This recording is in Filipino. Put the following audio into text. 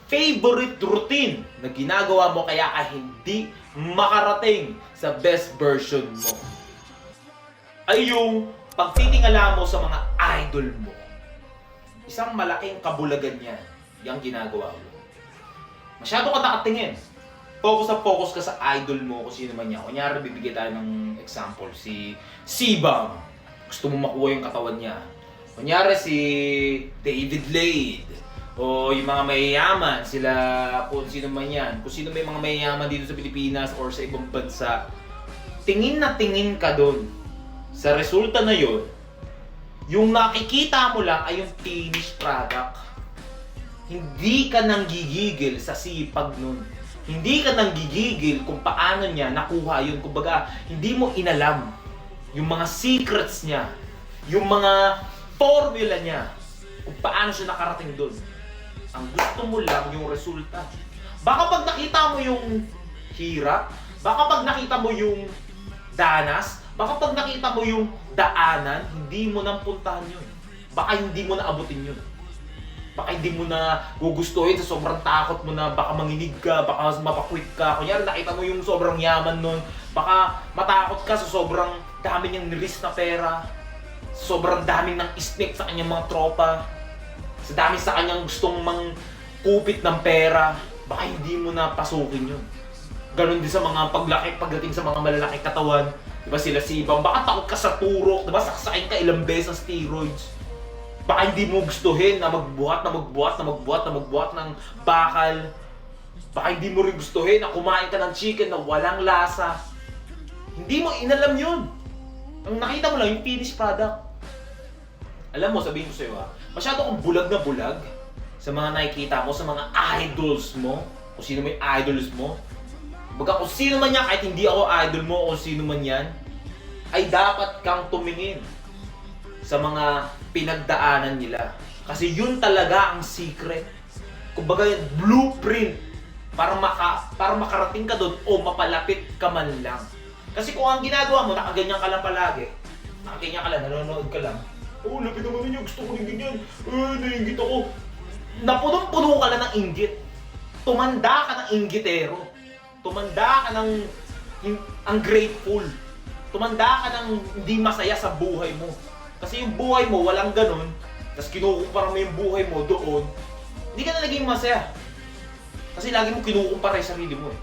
favorite routine na ginagawa mo kaya ka hindi makarating sa best version mo ay yung pagtitingala mo sa mga idol mo. Isang malaking kabulagan yan, yung ginagawa mo. Masyado ka nakatingin. Focus na focus ka sa idol mo kung sino man yan. Kunyari, bibigyan tayo ng example, si Sibam. Gusto mo makuha yung katawan niya. Kunyari, si David Lade. O yung mga mayayaman, sila kung sino man yan. Kung sino may mga mayayaman dito sa Pilipinas or sa ibang bansa. Tingin na tingin ka doon. Sa resulta na yon, yung nakikita mo lang ay yung finished product. Hindi ka nang gigigil sa sipag nun. Hindi ka nang gigigil kung paano niya nakuha yun. Kumbaga, hindi mo inalam yung mga secrets niya, yung mga formula niya, kung paano siya nakarating doon. Ang gusto mo lang yung resulta. Baka pag nakita mo yung hirap, baka pag nakita mo yung danas, baka pag nakita mo yung daanan, hindi mo nang puntahan yun. Baka hindi mo na abutin yun. Baka hindi mo na gugustuhin sa sobrang takot mo na baka manginig ka, baka mapakwit ka. Kunyari nakita mo yung sobrang yaman nun, baka matakot ka sa sobrang dami niyang niris na pera, sobrang dami ng snake sa kanyang mga tropa, sa dami sa kanyang gustong mangkupit ng pera, baka hindi mo na pasukin yun. Ganon din sa mga pagdating sa mga malalaki katawan. Diba sila Sibam, baka takot ka sa turok, diba saksakin ka ilang beses ng steroids. Baka hindi mo gustuhin na magbuhat ng bakal. Baka hindi mo rin gustuhin na kumain ka ng chicken na walang lasa. Hindi mo inalam yun. Ang nakita mo lang yung finished product. Alam mo, sabihin ko sa'yo masyado kang bulag na bulag sa mga nakikita mo, sa mga idols mo, kung sino may idols mo. Baga kung sino man yan, kahit hindi ako idol mo o sino man yan, ay dapat kang tumingin sa mga pinagdaanan nila. Kasi yun talaga ang secret. Kumbaga blueprint para makarating ka doon o mapalapit ka man lang. Kasi kung ang ginagawa mo, nakaganyan ka lang palagi, nakaganyan ka lang, nanonood ka lang, oh, lapit naman ninyo, gusto ko ng ganyan, nainggit ako. Napunong-puno ka lang ng inggit. Tumanda ka ng inggitero. Tumanda ka ng ungrateful. Tumanda ka ng hindi masaya sa buhay mo. Kasi yung buhay mo, walang ganun, tapos kinukumpara mo yung buhay mo doon, hindi ka na naging masaya. Kasi lagi mo kinukumpara yung sarili mo